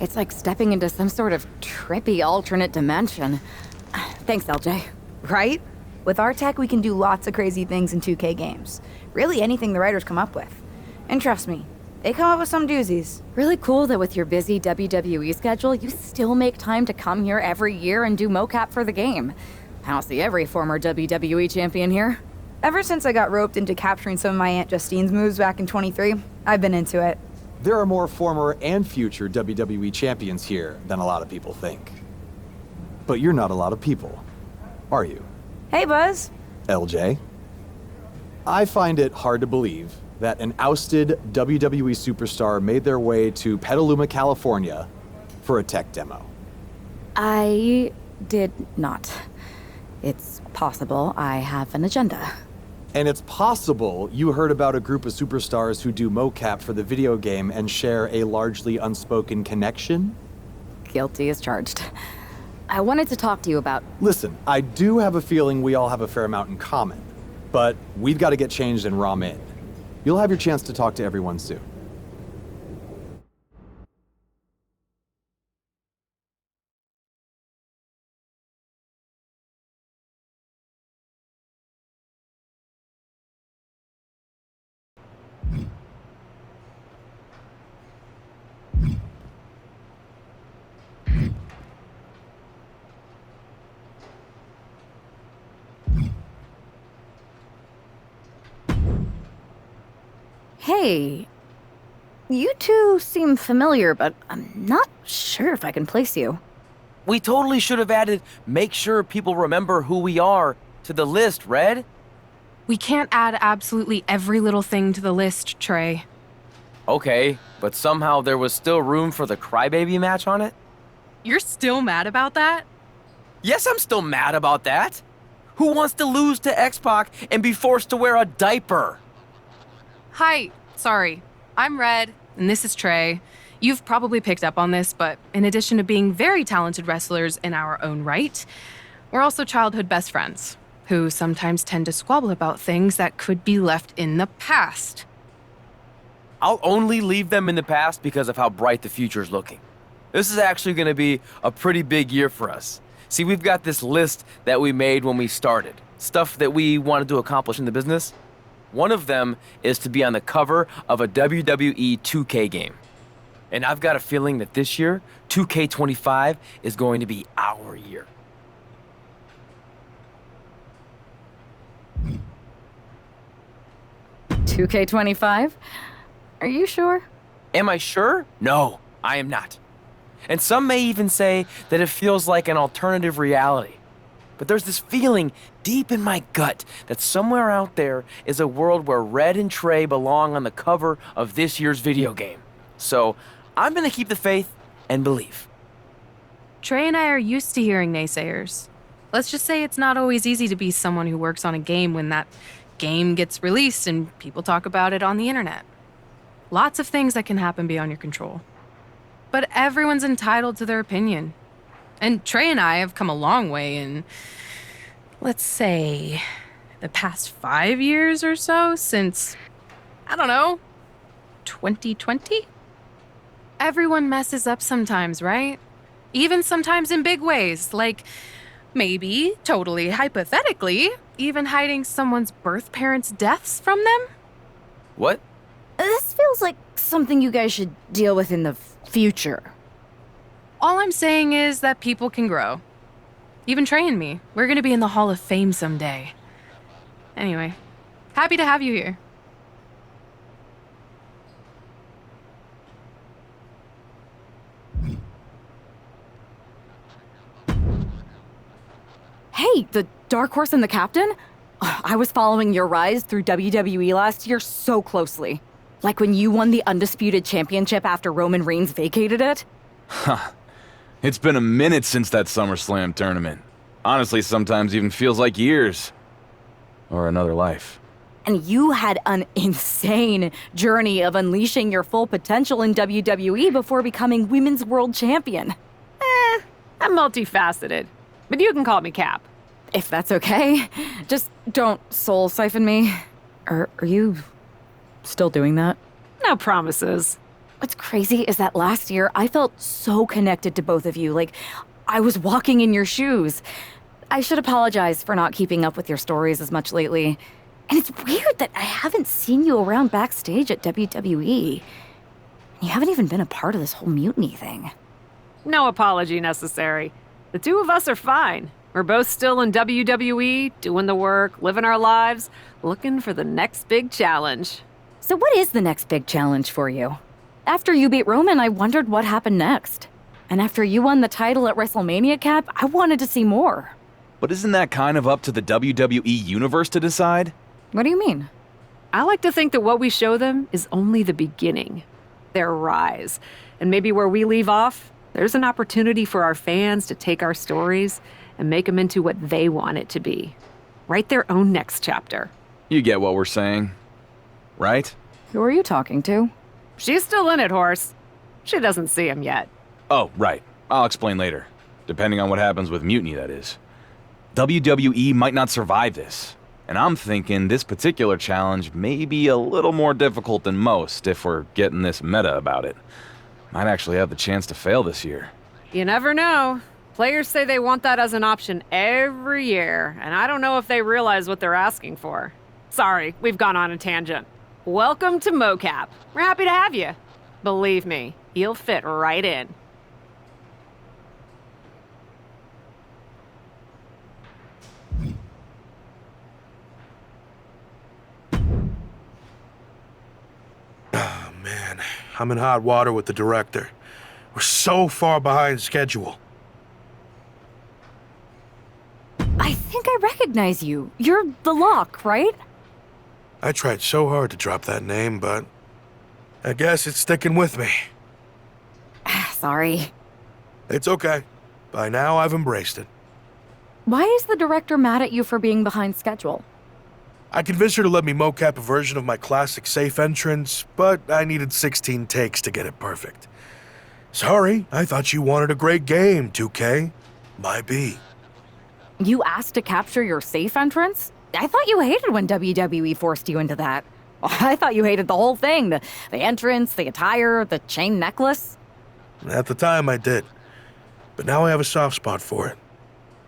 It's like stepping into some sort of trippy alternate dimension. Thanks, LJ. Right? With our tech, we can do lots of crazy things in 2K games. Really anything the writers come up with. And trust me, they come up with some doozies. Really cool that with your busy WWE schedule, you still make time to come here every year and do mocap for the game. I don't see every former WWE champion here. Ever since I got roped into capturing some of my Aunt Justine's moves back in 23, I've been into it. There are more former and future WWE champions here than a lot of people think. But you're not a lot of people, are you? Hey, Buzz. LJ? I find it hard to believe that an ousted WWE superstar made their way to Petaluma, California for a tech demo. I did not. It's possible I have an agenda. And it's possible you heard about a group of superstars who do mocap for the video game and share a largely unspoken connection? Guilty as charged. I wanted to talk to you about... Listen, I do have a feeling we all have a fair amount in common, but we've got to get changed in ROM in. You'll have your chance to talk to everyone soon. Hey, you two seem familiar, but I'm not sure if I can place you. We totally should have added make sure people remember who we are to the list, Red. We can't add absolutely every little thing to the list, Trey. Okay, but somehow there was still room for the crybaby match on it? You're still mad about that? Yes, I'm still mad about that. Who wants to lose to X-Pac and be forced to wear a diaper? Hi, sorry. I'm Red, and this is Trey. You've probably picked up on this, but in addition to being very talented wrestlers in our own right, we're also childhood best friends, who sometimes tend to squabble about things that could be left in the past. I'll only leave them in the past because of how bright the future's looking. This is actually going to be a pretty big year for us. See, we've got this list that we made when we started, stuff that we wanted to accomplish in the business. One of them is to be on the cover of a WWE 2K game. And I've got a feeling that this year, 2K25 is going to be our year. $2K25? Are you sure? Am I sure? No, I am not. And some may even say that it feels like an alternative reality. But there's this feeling deep in my gut that somewhere out there is a world where Red and Trey belong on the cover of this year's video game. So I'm gonna keep the faith and believe. Trey and I are used to hearing naysayers. Let's just say it's not always easy to be someone who works on a game when that game gets released and people talk about it on the internet. Lots of things that can happen beyond your control. But everyone's entitled to their opinion. And Trey and I have come a long way in, let's say, the past 5 years or so since, I don't know, 2020? Everyone messes up sometimes, right? Even sometimes in big ways, like maybe, totally hypothetically, even hiding someone's birth parents' deaths from them? What? This feels like something you guys should deal with in the future. All I'm saying is that people can grow. Even Trey and me. We're gonna be in the Hall of Fame someday. Anyway, happy to have you here. Hey, the Dark Horse and the Captain? I was following your rise through WWE last year so closely. Like when you won the Undisputed Championship after Roman Reigns vacated it. Huh. It's been a minute since that SummerSlam tournament. Honestly, sometimes even feels like years. Or another life. And you had an insane journey of unleashing your full potential in WWE before becoming Women's World Champion. I'm multifaceted, but you can call me Cap. If that's okay. Just don't soul siphon me. Are you still doing that? No promises. What's crazy is that last year I felt so connected to both of you, like I was walking in your shoes. I should apologize for not keeping up with your stories as much lately. And it's weird that I haven't seen you around backstage at WWE. You haven't even been a part of this whole mutiny thing. No apology necessary. The two of us are fine. We're both still in WWE, doing the work, living our lives, looking for the next big challenge. So what is the next big challenge for you? After you beat Roman, I wondered what happened next. And after you won the title at WrestleMania, Cap, I wanted to see more. But isn't that kind of up to the WWE Universe to decide? What do you mean? I like to think that what we show them is only the beginning, their rise. And maybe where we leave off, there's an opportunity for our fans to take our stories and make them into what they want it to be. Write their own next chapter. You get what we're saying, right? Who are you talking to? She's still in it, Horse. She doesn't see him yet. Oh, right. I'll explain later. Depending on what happens with Mutiny, that is. WWE might not survive this. And I'm thinking this particular challenge may be a little more difficult than most if we're getting this meta about it. Might actually have the chance to fail this year. You never know. Players say they want that as an option every year, and I don't know if they realize what they're asking for. Sorry, we've gone on a tangent. Welcome to MoCap. We're happy to have you. Believe me, you'll fit right in. Man, I'm in hot water with the director. We're so far behind schedule. I think I recognize you. You're the Lock, right? I tried so hard to drop that name, but I guess it's sticking with me. Sorry. It's okay. By now, I've embraced it. Why is the director mad at you for being behind schedule? I convinced her to let me mocap a version of my classic safe entrance, but I needed 16 takes to get it perfect. Sorry, I thought you wanted a great game, 2K. My B. You asked to capture your safe entrance? I thought you hated when WWE forced you into that. I thought you hated the whole thing, the entrance, the attire, the chain necklace. At the time, I did. But now I have a soft spot for it.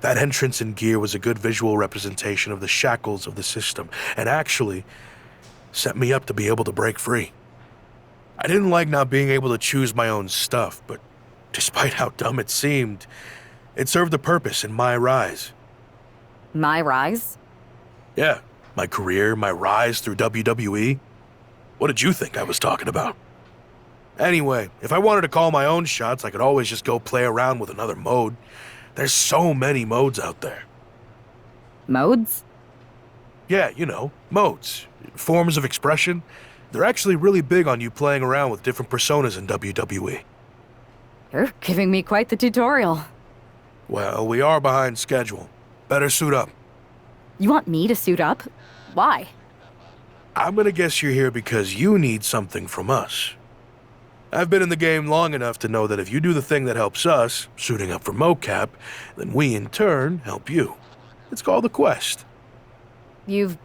That entrance and gear was a good visual representation of the shackles of the system, and actually set me up to be able to break free. I didn't like not being able to choose my own stuff, but despite how dumb it seemed, it served a purpose in my rise. MyRise? Yeah, my career, my rise through WWE. What did you think I was talking about? Anyway, if I wanted to call my own shots, I could always just go play around with another mode. There's so many modes out there. Modes? Yeah, you know, modes. Forms of expression. They're actually really big on you playing around with different personas in WWE. You're giving me quite the tutorial. Well, we are behind schedule. Better suit up. You want me to suit up? Why? I'm gonna guess you're here because you need something from us. I've been in the game long enough to know that if you do the thing that helps us, suiting up for mocap, then we in turn help you. It's called a quest. You've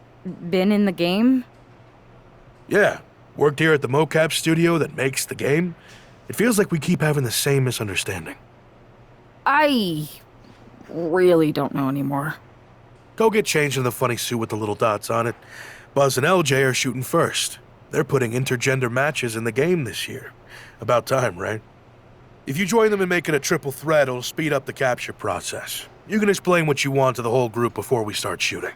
been in the game? Yeah, worked here at the mocap studio that makes the game. It feels like we keep having the same misunderstanding. I really don't know anymore. Go get changed in the funny suit with the little dots on it. Buzz and LJ are shooting first. They're putting intergender matches in the game this year. About time, right? If you join them and make it a triple threat, it'll speed up the capture process. You can explain what you want to the whole group before we start shooting.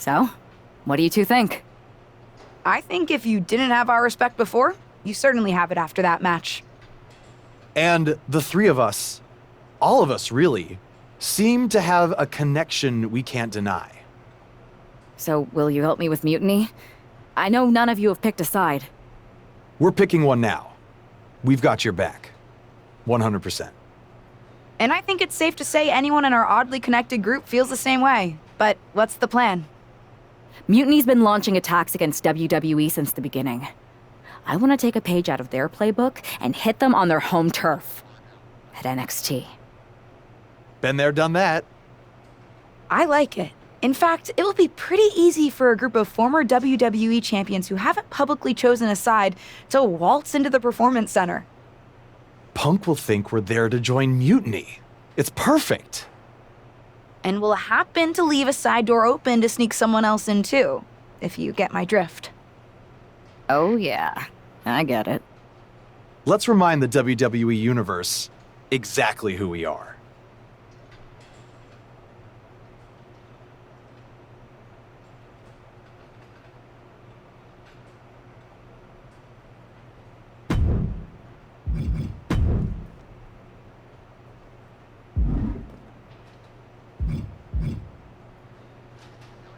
So, what do you two think? I think if you didn't have our respect before, you certainly have it after that match. And the three of us, all of us really, seem to have a connection we can't deny. So, will you help me with Mutiny? I know none of you have picked a side. We're picking one now. We've got your back. 100%. And I think it's safe to say anyone in our oddly connected group feels the same way. But what's the plan? Mutiny's been launching attacks against WWE since the beginning. I want to take a page out of their playbook and hit them on their home turf. At NXT. Been there, done that. I like it. In fact, it will be pretty easy for a group of former WWE champions who haven't publicly chosen a side to waltz into the Performance Center. Punk will think we're there to join Mutiny. It's perfect. And we'll happen to leave a side door open to sneak someone else in too, if you get my drift. Oh yeah, I get it. Let's remind the WWE Universe exactly who we are.